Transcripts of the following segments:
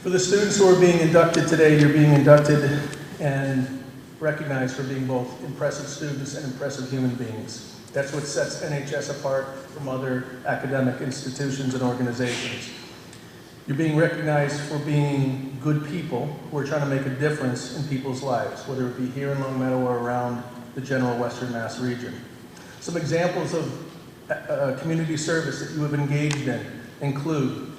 For the students who are being inducted today, you're being inducted and recognized for being both impressive students and impressive human beings. That's what sets LHS apart from other academic institutions and organizations. You're being recognized for being good people who are trying to make a difference in people's lives, whether it be here in Long Meadow or around the general Western Mass region. Some examples of community service that you have engaged in include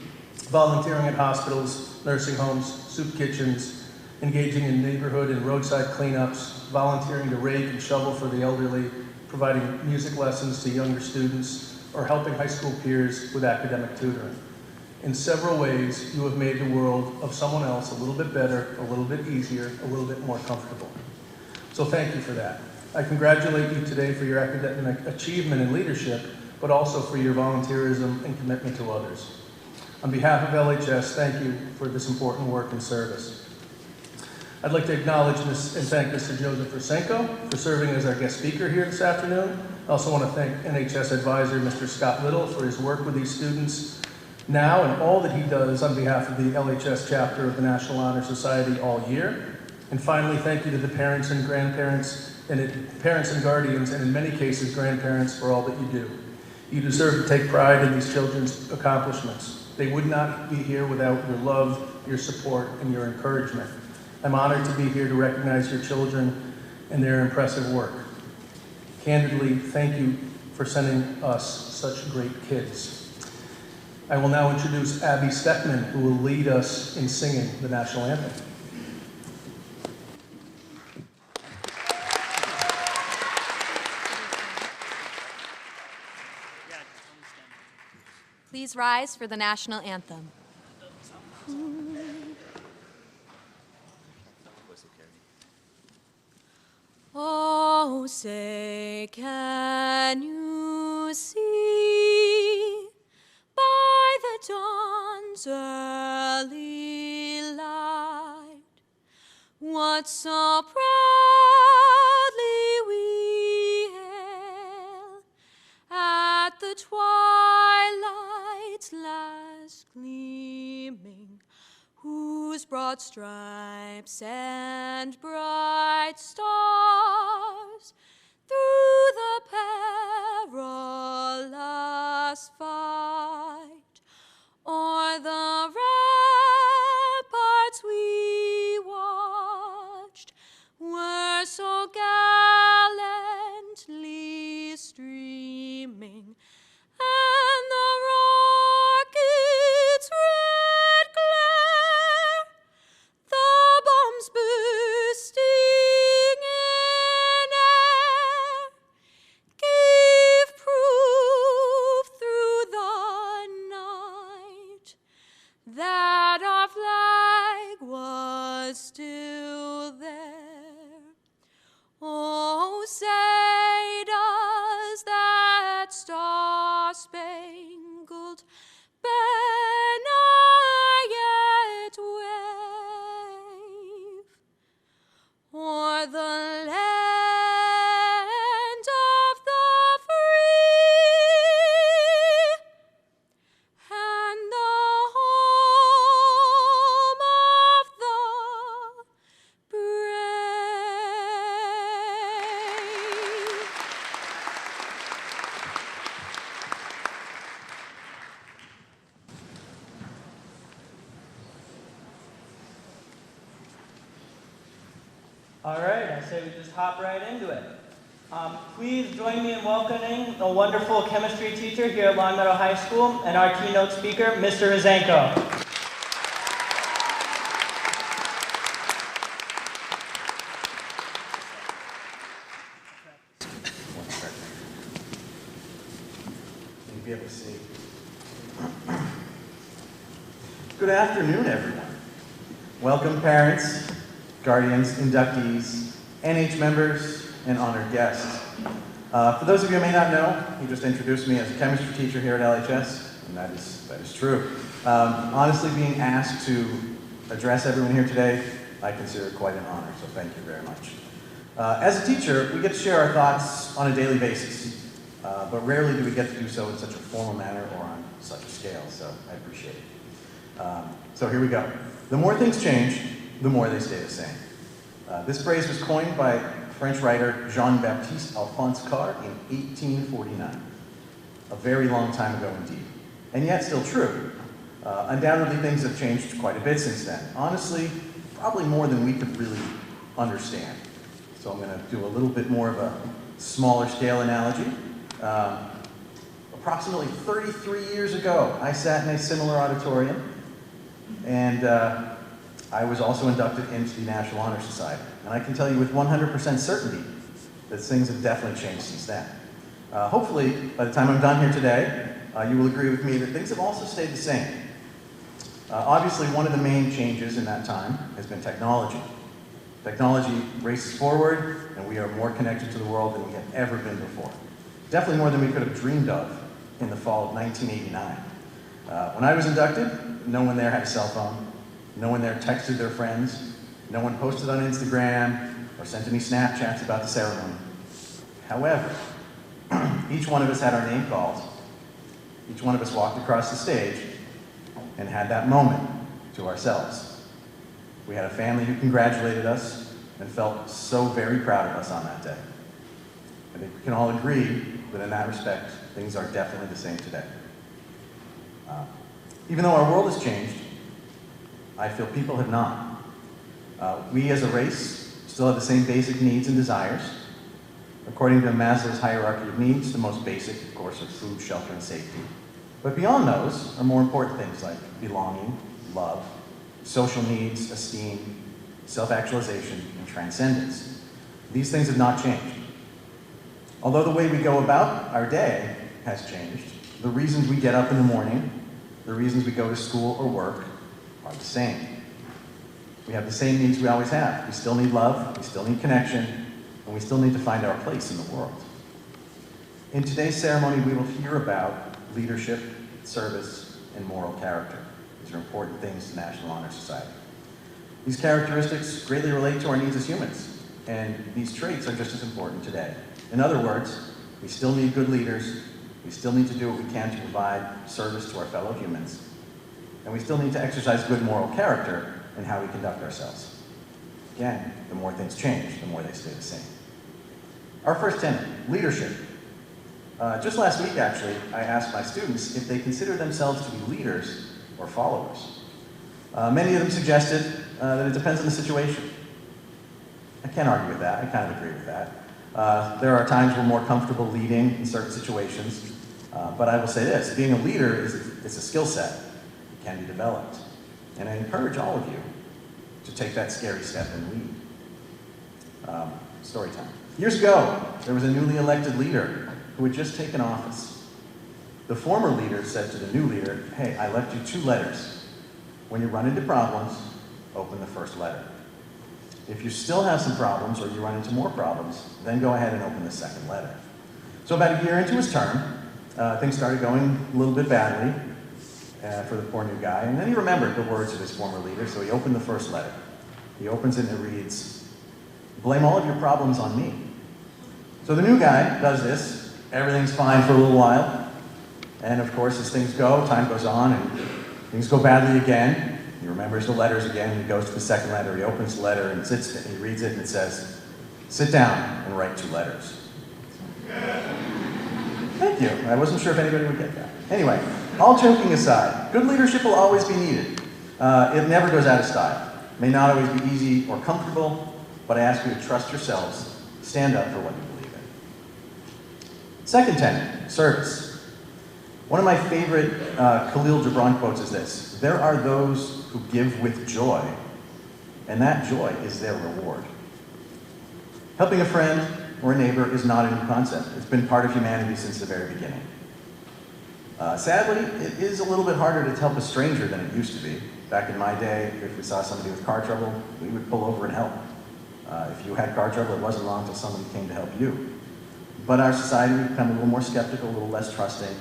volunteering at hospitals, nursing homes, soup kitchens, engaging in neighborhood and roadside cleanups, volunteering to rake and shovel for the elderly, providing music lessons to younger students, or helping high school peers with academic tutoring. In several ways, you have made the world of someone else a little bit better, a little bit easier, a little bit more comfortable. So thank you for that. I congratulate you today for your academic achievement and leadership, but also for your volunteerism and commitment to others. On behalf of LHS, thank you for this important work and service. I'd like to acknowledge and thank Mr. Joseph Rosenko for serving as our guest speaker here this afternoon. I also want to thank NHS advisor Mr. Scott Little for his work with these students now and all that he does on behalf of the LHS chapter of the National Honor Society all year. And finally, thank you to the parents and grandparents, and parents and guardians, and in many cases, grandparents, for all that you do. You deserve to take pride in these children's accomplishments. They would not be here without your love, your support, and your encouragement. I'm honored to be here to recognize your children and their impressive work. Candidly, thank you for sending us such great kids. I will now introduce Abby Steckman, who will lead us in singing the national anthem. Please rise for the national anthem. Oh, say, can you see by the dawn's early light what so proudly we hail at the twilight's last gleaming, whose broad stripes and bright stars through the perilous fight o'er the ramparts we watched were so gallantly streaming, and the rocket's red glare, the bombs bursting in air, gave proof through the night that our flag was still there. Oh, say does that star-spangled banner yet wave o'er the land of the free and the home of the brave? All right, I say we just hop right into it. Please join me in welcoming a wonderful chemistry teacher here at Long Meadow High School and our keynote speaker, Mr. Rosenko. You'll be able to see. Good afternoon, everyone. Welcome, parents, guardians, inductees, NH members, and honored guests. For those of you who may not know, he just introduced me as a chemistry teacher here at LHS, and that is true. Honestly, being asked to address everyone here today, I consider it quite an honor, so thank you very much. As a teacher, we get to share our thoughts on a daily basis, but rarely do we get to do so in such a formal manner or on such a scale, so I appreciate it. So here we go. The more things change, the more they stay the same. This phrase was coined by French writer Jean-Baptiste Alphonse Karr in 1849. A very long time ago indeed. And yet still true. Undoubtedly things have changed quite a bit since then. Honestly, probably more than we could really understand. So I'm going to do a little bit more of a smaller scale analogy. Approximately 33 years ago, I sat in a similar auditorium, and I was also inducted into the National Honor Society. And I can tell you with 100% certainty that things have definitely changed since then. Hopefully, by the time I'm done here today, you will agree with me that things have also stayed the same. Obviously, one of the main changes in that time has been technology. Technology races forward, and we are more connected to the world than we have ever been before. Definitely more than we could have dreamed of in the fall of 1989. When I was inducted, no one there had a cell phone. No one there texted their friends. No one posted on Instagram or sent any Snapchats about the ceremony. However, each one of us had our name called. Each one of us walked across the stage and had that moment to ourselves. We had a family who congratulated us and felt so very proud of us on that day. I think we can all agree that in that respect, things are definitely the same today. Even though our world has changed, I feel people have not. We as a race still have the same basic needs and desires. According to Maslow's hierarchy of needs, the most basic, of course, are food, shelter, and safety. But beyond those are more important things like belonging, love, social needs, esteem, self-actualization, and transcendence. These things have not changed. Although the way we go about our day has changed, the reasons we get up in the morning, the reasons we go to school or work are the same. We have the same needs we always have. We still need love, we still need connection, and we still need to find our place in the world. In today's ceremony, we will hear about leadership, service, and moral character. These are important things to the National Honor Society. These characteristics greatly relate to our needs as humans, and these traits are just as important today. In other words, we still need good leaders, we still need to do what we can to provide service to our fellow humans, and we still need to exercise good moral character in how we conduct ourselves. Again, the more things change, the more they stay the same. Our first tenet, leadership. Just last week, actually, I asked my students if they consider themselves to be leaders or followers. Many of them suggested that it depends on the situation. I can't argue with that. I kind of agree with that. There are times we're more comfortable leading in certain situations, but I will say this, being a leader is a skill set. It can be developed. And I encourage all of you to take that scary step and lead. Story time. Years ago, there was a newly elected leader who had just taken office. The former leader said to the new leader, "Hey, I left you 2 letters. When you run into problems, open the first letter. If you still have some problems or you run into more problems, then go ahead and open the second letter." So about a year into his term, things started going a little bit badly for the poor new guy, and then he remembered the words of his former leader, so he opened the first letter. He opens it and it reads, "Blame all of your problems on me." So the new guy does this, everything's fine for a little while, and of course as things go, time goes on, and things go badly again. He remembers the letters again, he goes to the second letter, he opens the letter and sits, and he reads it and it says, "Sit down and write 2 letters." Thank you, I wasn't sure if anybody would get that. Anyway, all joking aside, good leadership will always be needed. It never goes out of style. It may not always be easy or comfortable, but I ask you to trust yourselves, stand up for what you believe in. Second tenet, service. One of my favorite Khalil Gibran quotes is this: "There are those who give with joy, and that joy is their reward." Helping a friend or a neighbor is not a new concept. It's been part of humanity since the very beginning. Sadly, it is a little bit harder to help a stranger than it used to be. Back in my day, if we saw somebody with car trouble, we would pull over and help. If you had car trouble, it wasn't long until somebody came to help you. But our society has become a little more skeptical, a little less trusting,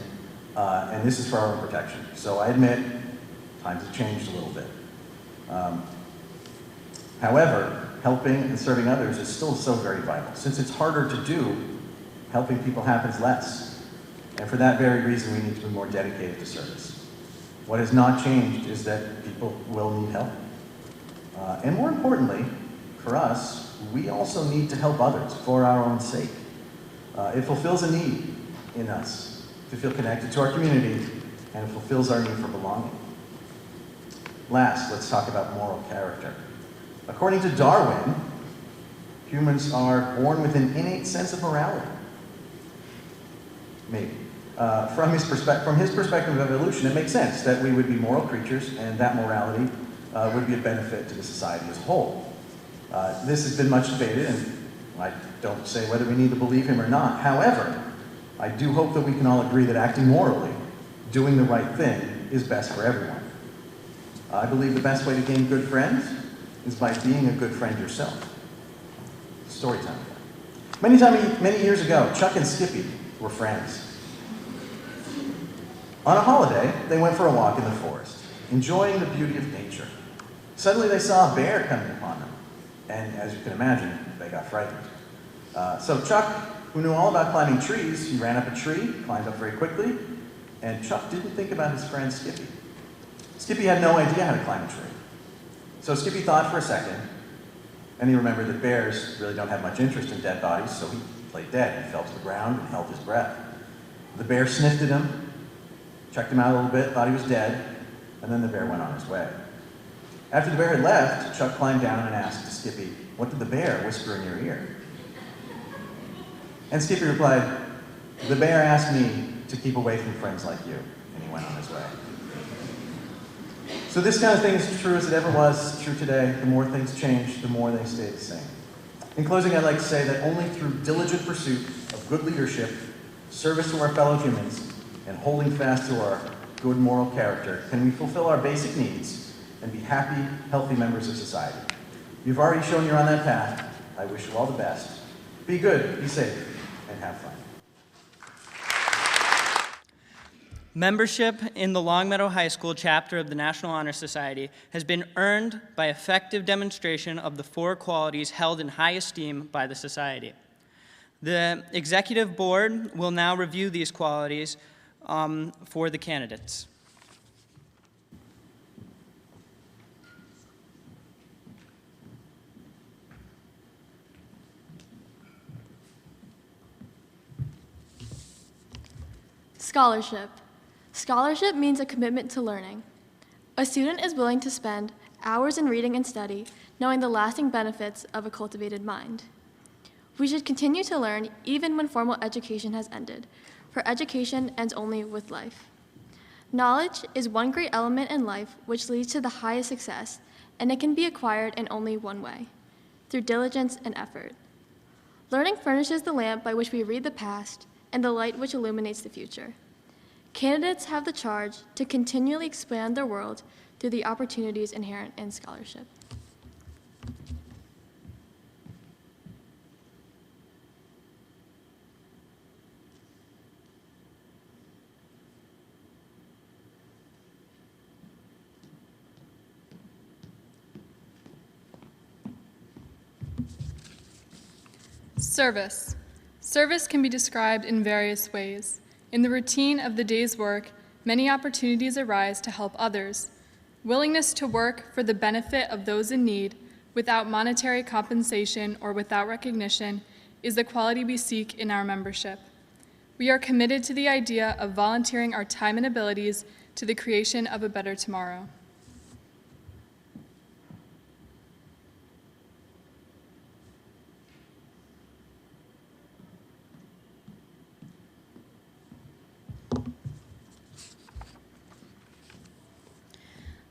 and this is for our own protection. So I admit, times have changed a little bit. However, helping and serving others is still so very vital. Since it's harder to do, helping people happens less. And for that very reason, we need to be more dedicated to service. What has not changed is that people will need help. And more importantly, for us, we also need to help others for our own sake. It fulfills a need in us to feel connected to our community, and it fulfills our need for belonging. Last, let's talk about moral character. According to Darwin, humans are born with an innate sense of morality. Maybe. From his perspective of evolution, it makes sense that we would be moral creatures and that morality would be a benefit to the society as a whole. This has been much debated, and I don't say whether we need to believe him or not. However, I do hope that we can all agree that acting morally, doing the right thing, is best for everyone. I believe the best way to gain good friends is by being a good friend yourself. Story time. Many years ago, Chuck and Skippy were friends. On a holiday, they went for a walk in the forest, enjoying the beauty of nature. Suddenly they saw a bear coming upon them, and as you can imagine, they got frightened. So Chuck, who knew all about climbing trees, he ran up a tree, climbed up very quickly, and Chuck didn't think about his friend Skippy. Skippy had no idea how to climb a tree. So Skippy thought for a second, and he remembered that bears really don't have much interest in dead bodies, so he played dead. He fell to the ground and held his breath. The bear sniffed at him, checked him out a little bit, thought he was dead, and then the bear went on his way. After the bear had left, Chuck climbed down and asked Skippy, "What did the bear whisper in your ear?" And Skippy replied, "The bear asked me to keep away from friends like you," and he went on his way. So this kind of thing is true as it ever was, true today. The more things change, the more they stay the same. In closing, I'd like to say that only through diligent pursuit of good leadership, service to our fellow humans, and holding fast to our good moral character can we fulfill our basic needs and be happy, healthy members of society. You've already shown you're on that path. I wish you all the best. Be good, be safe, and have fun. Membership in the Longmeadow High School chapter of the National Honor Society has been earned by effective demonstration of the 4 qualities held in high esteem by the society. The executive board will now review these qualities for the candidates. Scholarship. Scholarship means a commitment to learning. A student is willing to spend hours in reading and study, knowing the lasting benefits of a cultivated mind. We should continue to learn even when formal education has ended, for education ends only with life. Knowledge is one great element in life which leads to the highest success, and it can be acquired in only one way, through diligence and effort. Learning furnishes the lamp by which we read the past and the light which illuminates the future. Candidates have the charge to continually expand their world through the opportunities inherent in scholarship. Service. Service can be described in various ways. In the routine of the day's work, many opportunities arise to help others. Willingness to work for the benefit of those in need, without monetary compensation or without recognition, is the quality we seek in our membership. We are committed to the idea of volunteering our time and abilities to the creation of a better tomorrow.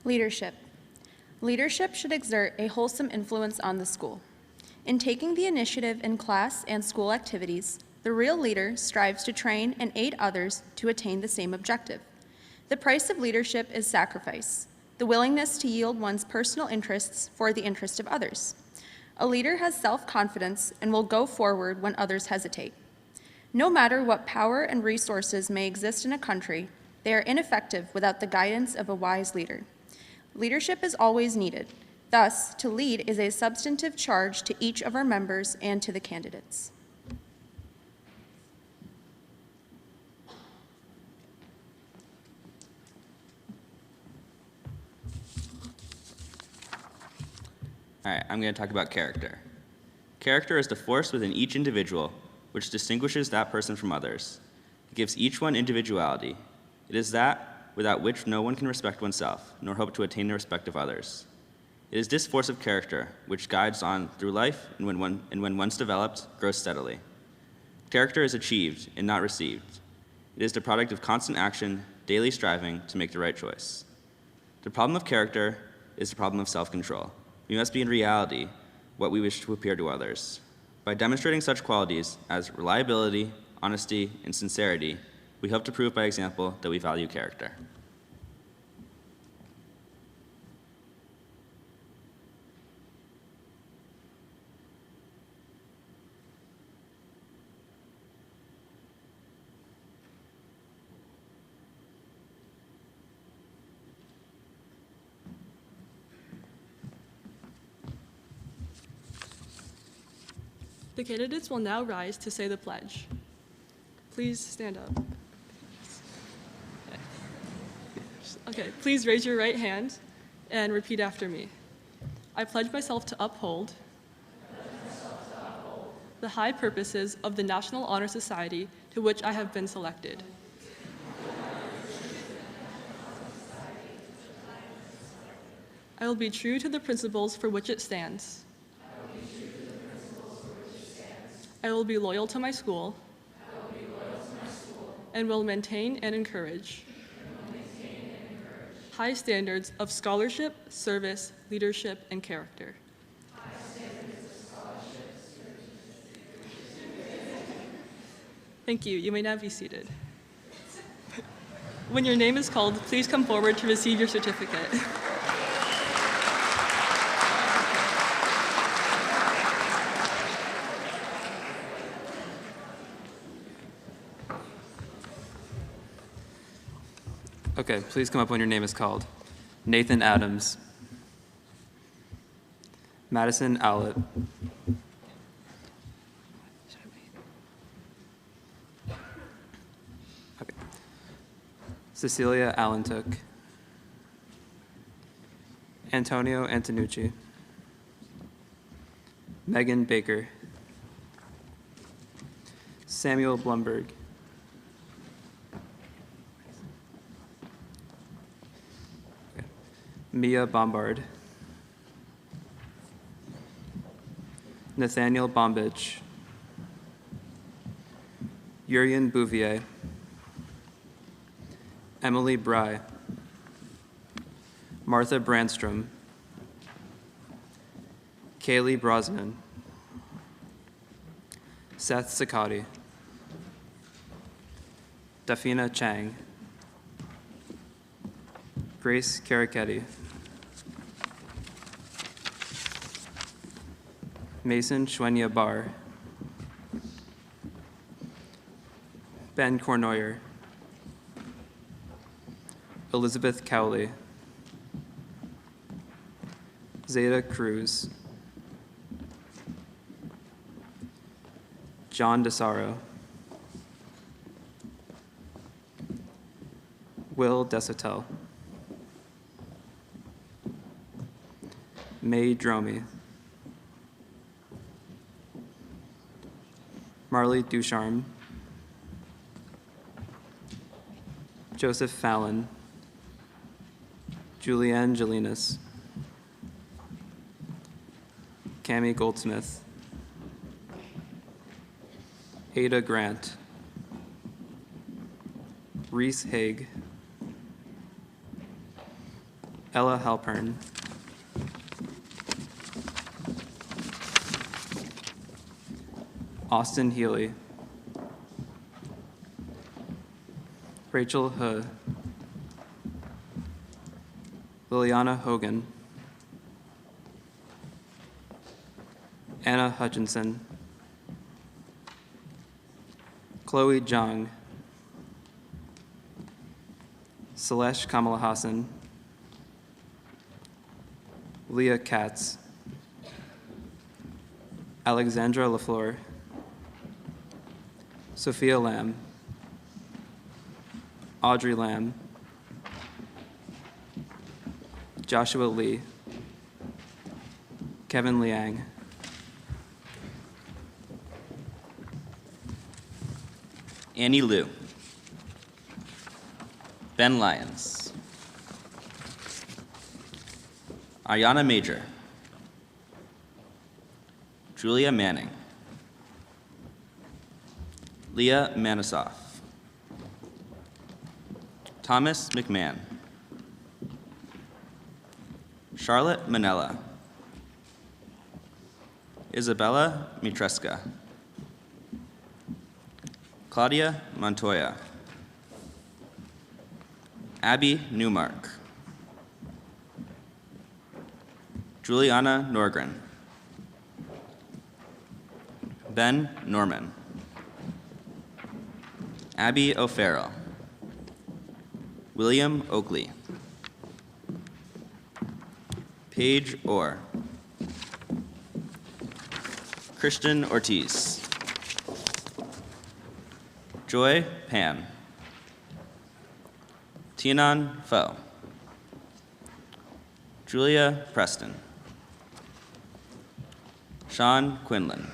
Leadership. Leadership should exert a wholesome influence on the school. In taking the initiative in class and school activities, the real leader strives to train and aid others to attain the same objective. The price of leadership is sacrifice, the willingness to yield one's personal interests for the interest of others. A leader has self-confidence and will go forward when others hesitate. No matter what power and resources may exist in a country, they are ineffective without the guidance of a wise leader. Leadership is always needed. Thus, to lead is a substantive charge to each of our members and to the candidates. All right, I'm going to talk about character. Character is the force within each individual which distinguishes that person from others. It gives each one individuality. It is that without which no one can respect oneself, nor hope to attain the respect of others. It is this force of character which guides on through life and when once developed, grows steadily. Character is achieved and not received. It is the product of constant action, daily striving to make the right choice. The problem of character is the problem of self-control. We must be in reality what we wish to appear to others. By demonstrating such qualities as reliability, honesty, and sincerity, we hope to prove by example that we value character. The candidates will now rise to say the pledge. Please stand up. Okay, please raise your right hand and repeat after me. I pledge myself to uphold the high purposes of the National Honor Society to which I have been selected. I will be true to the principles for which it stands. I will be loyal to my school. And will maintain and encourage high standards of scholarship, service, leadership, and character. Thank you. You may now be seated. When your name is called, please come forward to receive your certificate. Okay, please come up when your name is called. Nathan Adams. Madison Owlett. Okay. Cecilia Allentook. Antonio Antonucci. Megan Baker. Samuel Blumberg. Mia Bombard. Nathaniel Bombich. Urian Bouvier. Emily Bry. Martha Brandstrom. Kaylee Brosnan. Seth Sakati. Dafina Chang. Grace Caracetti. Mason Schwenya Barr. Ben Cornoyer. Elizabeth Cowley. Zeta Cruz. John DeSaro. Will Desautels. May Dromey. Marley Ducharme. Joseph Fallon. Julianne Jelinas. Cami Goldsmith. Ada Grant. Reese Haig. Ella Halpern. Austin Healy. Rachel He. Liliana Hogan. Anna Hutchinson. Chloe Jung. Salesh Kamala Hassan. Leah Katz. Alexandra LaFleur. Sophia Lamb. Audrey Lamb. Joshua Lee. Kevin Liang. Annie Liu. Ben Lyons. Ayana Major. Julia Manning. Leah Manisoff. Thomas McMahon. Charlotte Manella. Isabella Mitreska. Claudia Montoya. Abby Newmark. Juliana Norgren. Ben Norman. Abby O'Farrell. William Oakley. Paige Orr. Christian Ortiz. Joy Pan. Tianan Pho. Julia Preston. Sean Quinlan.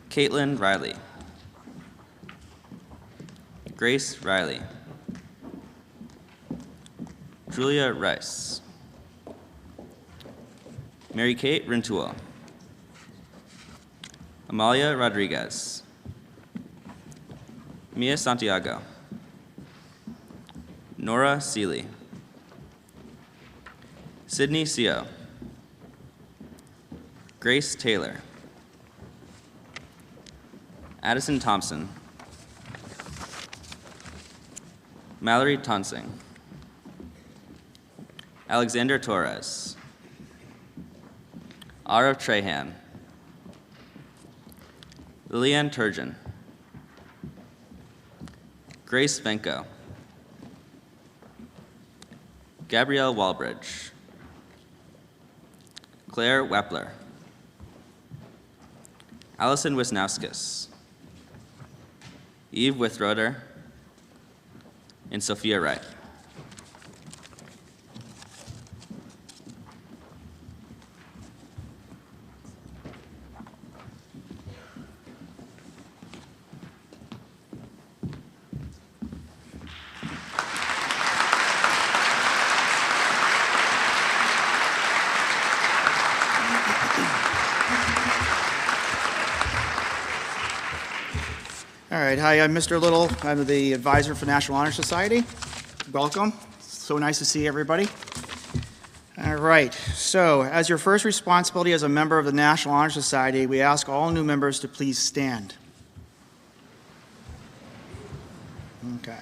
Caitlin Riley. Grace Riley. Julia Rice. Mary Kate Rintoul. Amalia Rodriguez. Mia Santiago. Nora Seeley. Sydney Seo. Grace Taylor. Addison Thompson. Mallory Tonsing. Alexander Torres. Arav Trahan. Lillian Turgeon. Grace Venko. Gabrielle Walbridge. Claire Wepler. Allison Wisnauskas. Eve Withroder. And Sophia Wright. All right, hi, I'm Mr. Little. I'm the advisor for National Honor Society. Welcome. So nice to see everybody. All right, so as your first responsibility as a member of the National Honor Society, we ask all new members to please stand. Okay.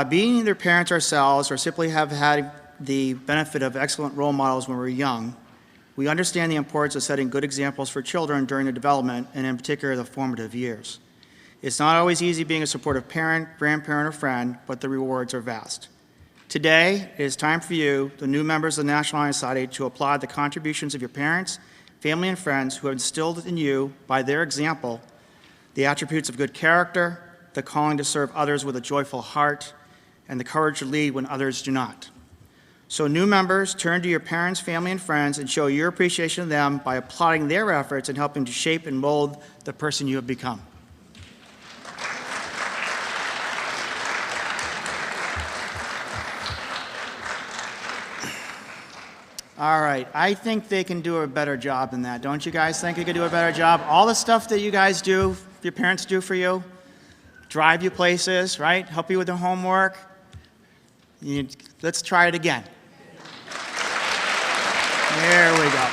Being either parents ourselves or simply have had the benefit of excellent role models when we were young, we understand the importance of setting good examples for children during their development and in particular the formative years. It's not always easy being a supportive parent, grandparent, or friend, but the rewards are vast. Today, it is time for you, the new members of the National Honor Society, to applaud the contributions of your parents, family, and friends who have instilled in you, by their example, the attributes of good character, the calling to serve others with a joyful heart, and the courage to lead when others do not. So new members, turn to your parents, family, and friends and show your appreciation of them by applauding their efforts and helping to shape and mold the person you have become. All right, I think they can do a better job than that. Don't you guys think they could do a better job? All the stuff that you guys do, your parents do for you, drive you places, right? Help you with the homework. Let's try it again. There we go.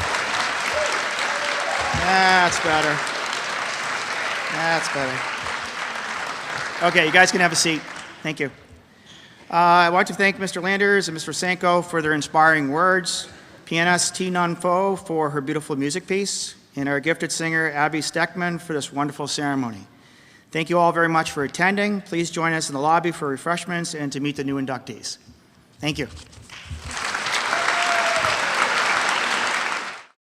That's better. That's better. Okay, you guys can have a seat. Thank you. I want to thank Mr. Landers and Mr. Sanko for their inspiring words, pianist T. Nun Pho for her beautiful music piece, and our gifted singer Abby Steckman for this wonderful ceremony. Thank you all very much for attending. Please join us in the lobby for refreshments and to meet the new inductees. Thank you.